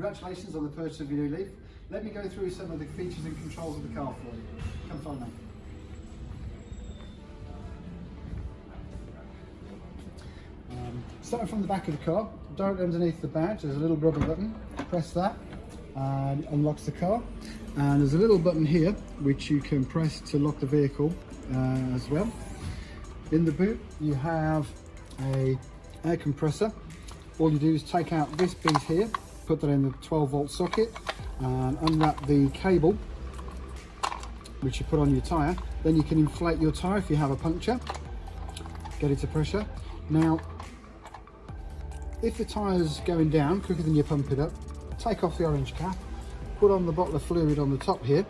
Congratulations on the purchase of your new Leaf. Let me go through some of the features and controls of the car for you. Come follow me. Starting from the back of the car, directly underneath the badge, there's a little rubber button. Press that and it unlocks the car. And there's a little button here which you can press to lock the vehicle as well. In the boot you have a air compressor. All you do is take out this piece here, put that in the 12-volt socket and unwrap the cable which you put on your tyre. Then you can inflate your tyre if you have a puncture, get it to pressure. Now if the tyre's going down quicker than you pump it up, take off the orange cap, put on the bottle of fluid on the top here,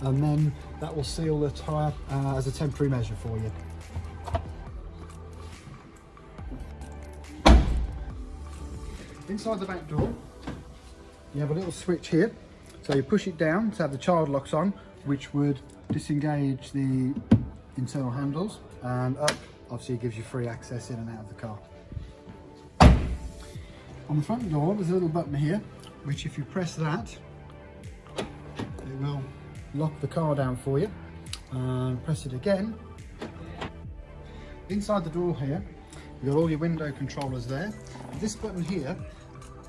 and then that will seal the tyre as a temporary measure for you. Inside the back door, you have a little switch here. So you push it down to have the child locks on, which would disengage the internal handles, and up, obviously it gives you free access in and out of the car. On the front door, there's a little button here, which if you press that, it will lock the car down for you. And press it again. Inside the door here, you've got all your window controllers there. This button here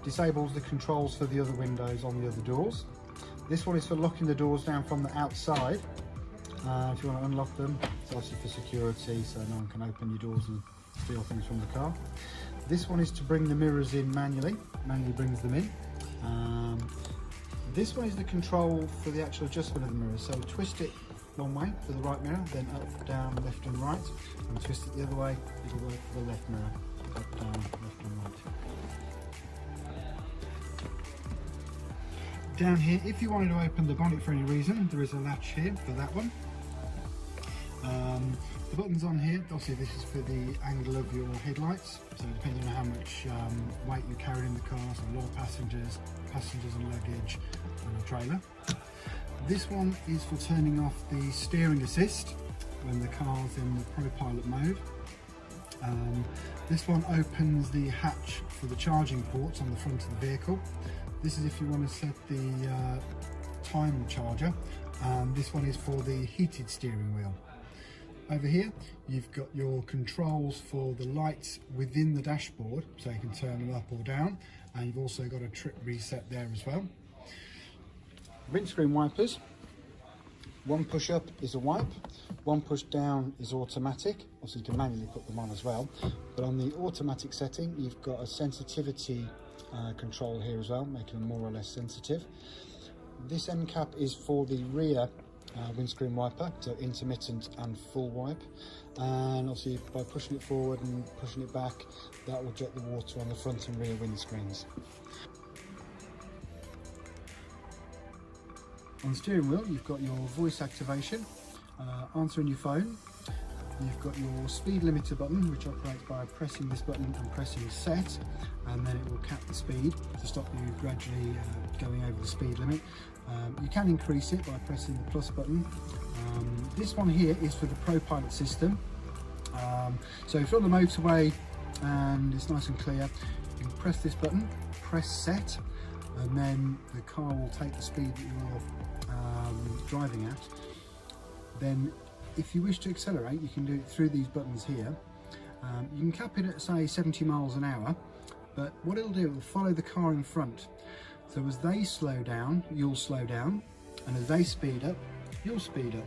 disables the controls for the other windows on the other doors. This one is for locking the doors down from the outside. If you want to unlock them, it's obviously for security, so no one can open your doors and steal things from the car. This one is to bring the mirrors in manually brings them in. This one is the control for the actual adjustment of the mirrors. So twist it one way for the right mirror, then up, down, left and right, and twist it the other way, it'll work for the left mirror, up, down, left and right. Down here, if you wanted to open the bonnet for any reason, there is a latch here for that one. The buttons on here, obviously this is for the angle of your headlights, so depending on how much weight you carry in the car, so a lot of passengers and luggage and a trailer. This one is for turning off the steering assist when the car's in the ProPilot mode. This one opens the hatch for the charging ports on the front of the vehicle. This is if you want to set the time charger, and this one is for the heated steering wheel. Over here you've got your controls for the lights within the dashboard, so you can turn them up or down, and you've also got a trip reset there as well. Windscreen wipers, one push up is a wipe, one push down is automatic. Obviously you can manually put them on as well, but on the automatic setting you've got a sensitivity control here as well, making them more or less sensitive. This end cap is for the rear windscreen wiper, so intermittent and full wipe, and obviously by pushing it forward and pushing it back, that will jet the water on the front and rear windscreens. On the steering wheel you've got your voice activation, answering your phone. You've got your speed limiter button, which operates by pressing this button and pressing set, and then it will cap the speed to stop you gradually going over the speed limit. You can increase it by pressing the plus button. This one here is for the ProPilot system. So if you're on the motorway and it's nice and clear, you can press this button, press set, and then the car will take the speed that you're driving at. Then if you wish to accelerate, you can do it through these buttons here. You can cap it at say 70 miles an hour, but what it'll do, it will follow the car in front. So as they slow down, you'll slow down, and as they speed up, you'll speed up.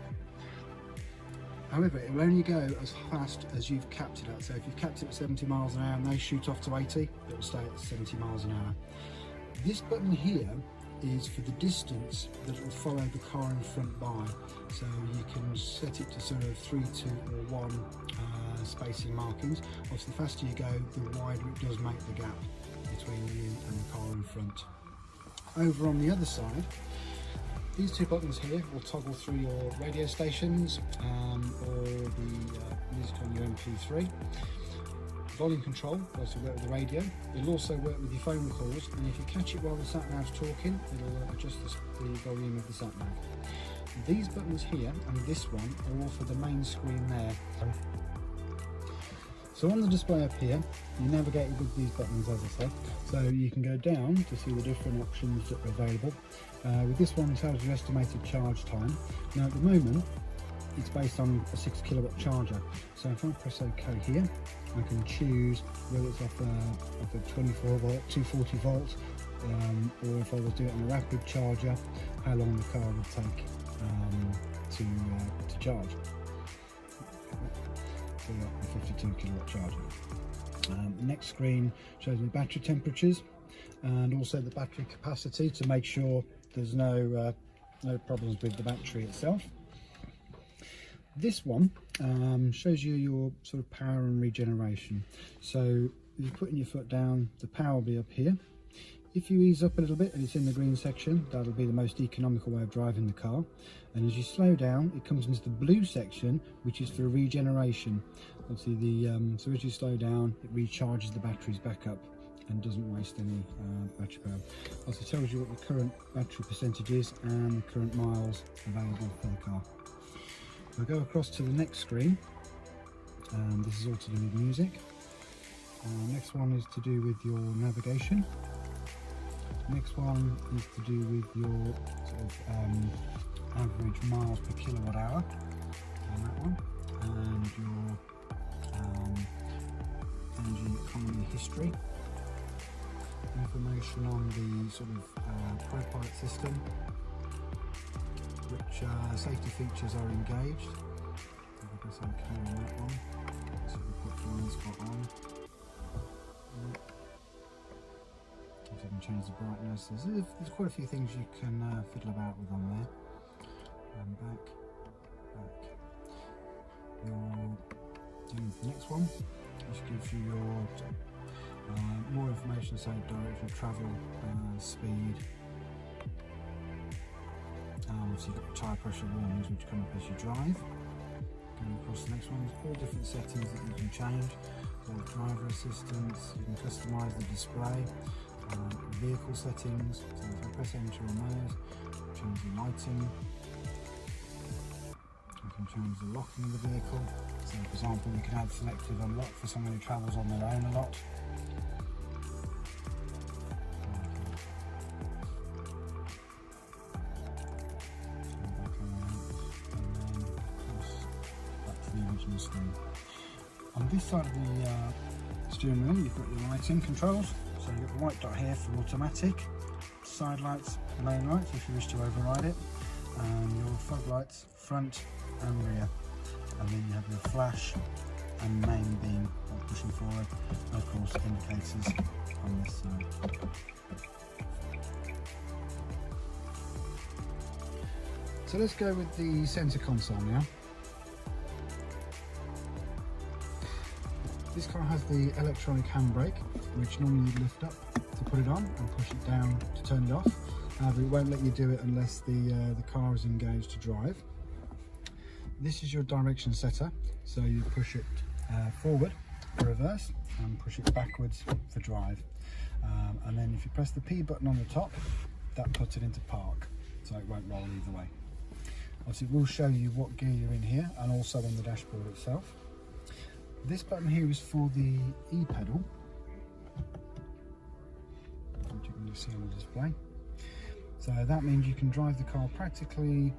However, it will only go as fast as you've capped it at. So if you've capped it at 70 miles an hour and they shoot off to 80, it will stay at 70 miles an hour. This button here is for the distance that it will follow the car in front by. So you can set it to sort of 3, 2 or 1 spacing markings. Obviously the faster you go, the wider it does make the gap between you and the car in front. Over on the other side, these two buttons here will toggle through your radio stations or the music on your MP3. Volume control will also work with the radio. It'll also work with your phone calls, and if you catch it while the sat-nav's talking, it'll adjust the volume of the sat-nav. These buttons here and this one are all for the main screen there. So on the display up here, you navigate with these buttons, as I say, so you can go down to see the different options that are available. With this one, it tells you estimated charge time. Now at the moment, it's based on a 6 kilowatt charger. So if I press OK here, I can choose whether it's off a 24 volt, 240 volt, or if I was doing it on a rapid charger, how long the car would take to charge. So a 52 kilowatt charger. The next screen shows me battery temperatures and also the battery capacity to make sure there's no problems with the battery itself. This one shows you your sort of power and regeneration. So if you're putting your foot down, the power will be up here. If you ease up a little bit and it's in the green section, that'll be the most economical way of driving the car. And as you slow down, it comes into the blue section, which is for regeneration. Obviously, so as you slow down, it recharges the batteries back up and doesn't waste any battery power. Also tells you what the current battery percentage is and the current miles available for the car. We'll go across to the next screen. This is all to do with music. Next one is to do with your navigation. Next one is to do with your sort of average miles per kilowatt hour on that one, and your energy economy history. Information on the sort of ProPilot system, which safety features are engaged. So I guess I'm carrying that one. So we put blind spot on. You can change the brightness. There's quite a few things you can fiddle about with on there. And back. The next one, which gives you your more information, say direction of travel, speed. So you've got tyre pressure warnings which come up as you drive. Going across the next one, there's all different settings that you can change. Driver assistance, you can customise the display. Vehicle settings, so if I press enter on those, change the lighting. You can change the locking of the vehicle. So for example, you can add selective unlock for someone who travels on their own a lot. On this side of the steering wheel, you've got your lighting controls. So you've got the white dot here for automatic, side lights, lane lights if you wish to override it, and your fog lights front and rear. And then you have your flash and main beam pushing forward, and of course indicators on this side. So let's go with the centre console now. This car has the electronic handbrake, which normally you lift up to put it on and push it down to turn it off. However, it won't let you do it unless the car is engaged to drive. This is your direction setter, so you push it forward for reverse and push it backwards for drive. And then if you press the P button on the top, that puts it into park, so it won't roll either way. Obviously, it will show you what gear you're in here and also on the dashboard itself. This button here is for the E-pedal, which you can just see on the display. So that means you can drive the car practically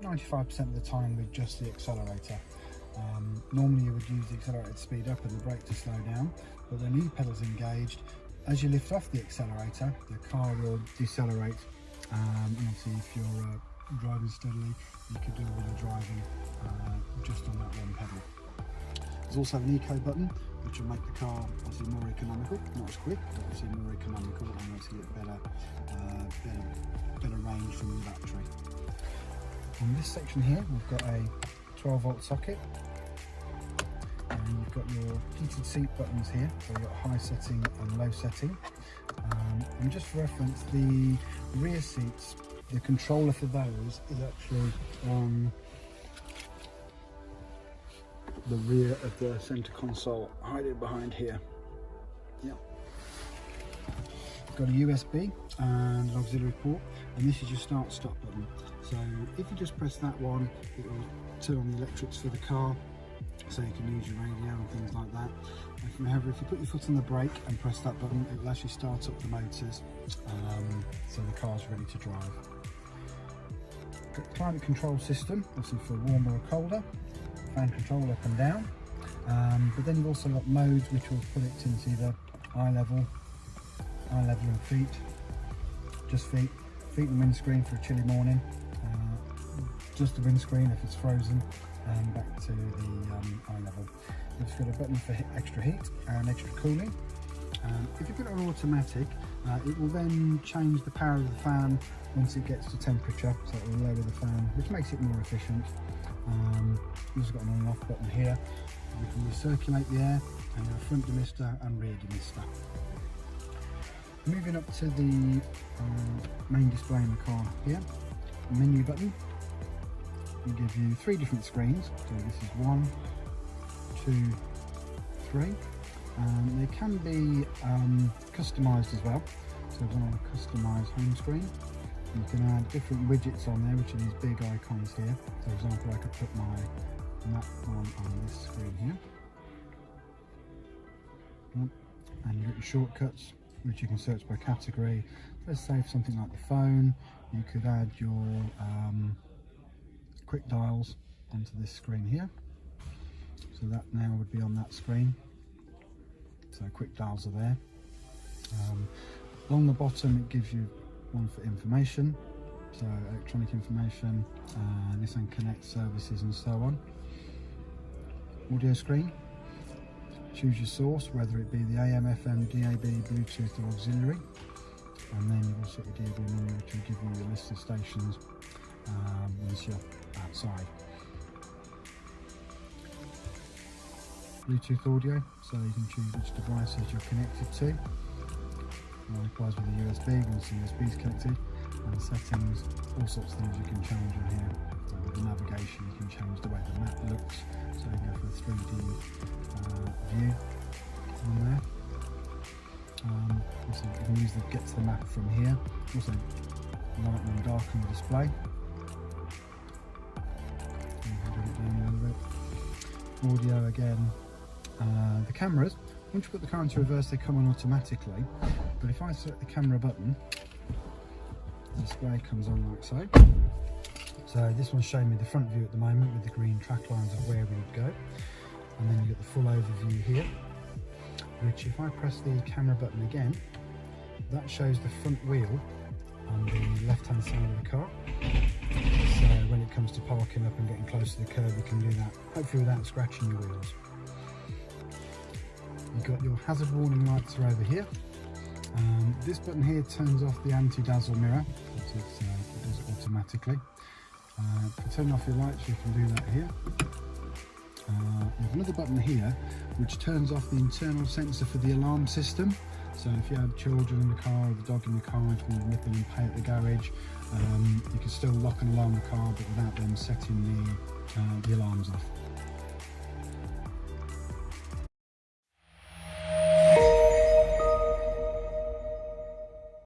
95% of the time with just the accelerator. Normally you would use the accelerator to speed up and the brake to slow down, but when the E-pedal's engaged, as you lift off the accelerator, the car will decelerate. And obviously if you're driving steadily, you could do all the driving just on that one pedal. There's also an eco button, which will make the car obviously more economical, not as quick, but obviously more economical, and obviously get better range from the battery. On this section here, we've got a 12 volt socket, and you've got your heated seat buttons here, so you've got high setting and low setting. And just for reference, the rear seats, the controller for those is actually on the rear of the center console, hiding behind here. Yeah. It's got a USB and an auxiliary port, and this is your start stop button. So if you just press that one, it will turn on the electrics for the car, so you can use your radio and things like that. However, if you put your foot on the brake and press that button, it will actually start up the motors, so the car's ready to drive. Got the climate control system, obviously for warmer or colder, fan control up and down, but then you've also got modes which will put it into either eye level and feet, just feet and windscreen for a chilly morning, just the windscreen if it's frozen, and back to the eye level. It's got a button for extra heat and extra cooling. If you put it on automatic, it will then change the power of the fan once it gets to temperature, so it will lower the fan, which makes it more efficient. You've also got an on and off button here. You can recirculate the air, and your front demister and rear demister. Moving up to the main display in the car here, menu button. Will give you 3 different screens. So this is 1, 2, 3. They can be customised as well. So if I want to customise home screen, you can add different widgets on there, which are these big icons here. So for example, I could put my map on this screen here. And you've got your shortcuts, which you can search by category. Let's say for something like the phone, you could add your quick dials onto this screen here. So that now would be on that screen. So quick dials are there. Along the bottom it gives you one for information, so electronic information, Nissan Connect services and so on. Audio screen, choose your source, whether it be the AM, FM, DAB, Bluetooth or auxiliary, and then you've also got your DAB menu, which will give you a list of stations once you're outside. Bluetooth audio, so you can choose which devices you're connected to. Likewise with the USB, once the USB is connected, and settings, all sorts of things you can change on here. With the navigation, you can change the way the map looks, so you go for a 3D view on there. Also you can use the get to the map from here. Also lighten and darken the display. Bring it down a little bit. Audio again. The cameras, once you put the car into reverse, they come on automatically, but if I select the camera button, the display comes on like so. So this one's showing me the front view at the moment with the green track lines of where we would go, and then you get the full overview here, which if I press the camera button again, that shows the front wheel on the left hand side of the car. So when it comes to parking up and getting close to the curb, you can do that, hopefully without scratching your wheels. You've got your hazard warning lights are over here. This button here turns off the anti-dazzle mirror, so it does it automatically. For turning off your lights, you can do that here. You have another button here which turns off the internal sensor for the alarm system. So if you have children in the car or the dog in the car, if you nip in and pay at the garage, you can still lock and alarm the car, but without them setting the alarms off.